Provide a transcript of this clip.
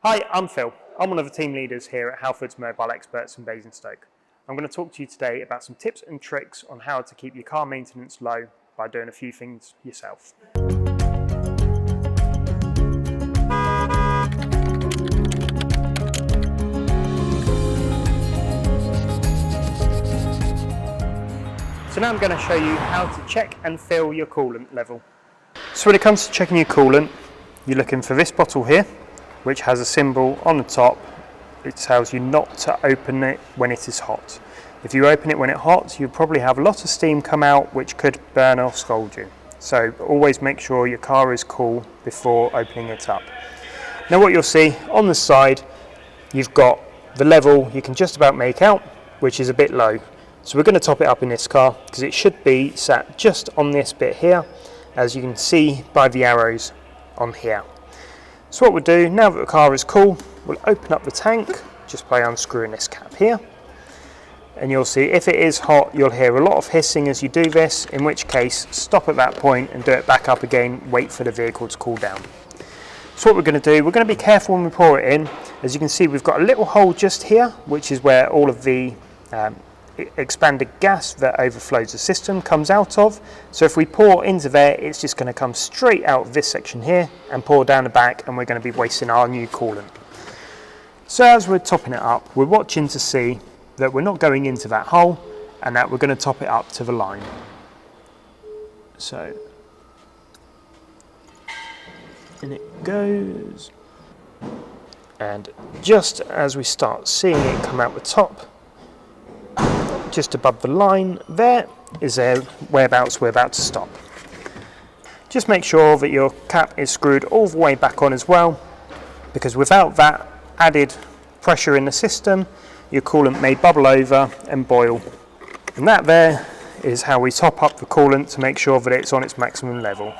Hi, I'm Phil. I'm one of the team leaders here at Halfords Mobile Experts in Basingstoke. I'm going to talk to you today about some tips and tricks on how to keep your car maintenance low by doing a few things yourself. So now I'm going to show you how to check and fill your coolant level. So when it comes to checking your coolant, you're looking for this bottle here, which has a symbol on the top. It tells you not to open it when it is hot. If you open it when it's hot, you'll probably have a lot of steam come out, which could burn or scald you. So always make sure your car is cool before opening it up. Now what you'll see on the side, you've got the level you can just about make out, which is a bit low. So we're going to top it up in this car because it should be sat just on this bit here, as you can see by the arrows on here. So what we'll do, now that the car is cool, we'll open up the tank just by unscrewing this cap here. And you'll see if it is hot, you'll hear a lot of hissing as you do this, in which case stop at that point and do it back up again, wait for the vehicle to cool down. So what we're going to do, we're going to be careful when we pour it in. As you can see, we've got a little hole just here, which is where all of the expanded gas that overflows the system comes out of. So if we pour into there, it's just going to come straight out of this section here and pour down the back, and we're going to be wasting our new coolant. So as we're topping it up, we're watching to see that we're not going into that hole and that we're going to top it up to the line. So in it goes, and just as we start seeing it come out the top, just above the line there is whereabouts we're about to stop. Just make sure that your cap is screwed all the way back on as well, because without that added pressure in the system, your coolant may bubble over and boil. And that there is how we top up the coolant to make sure that it's on its maximum level.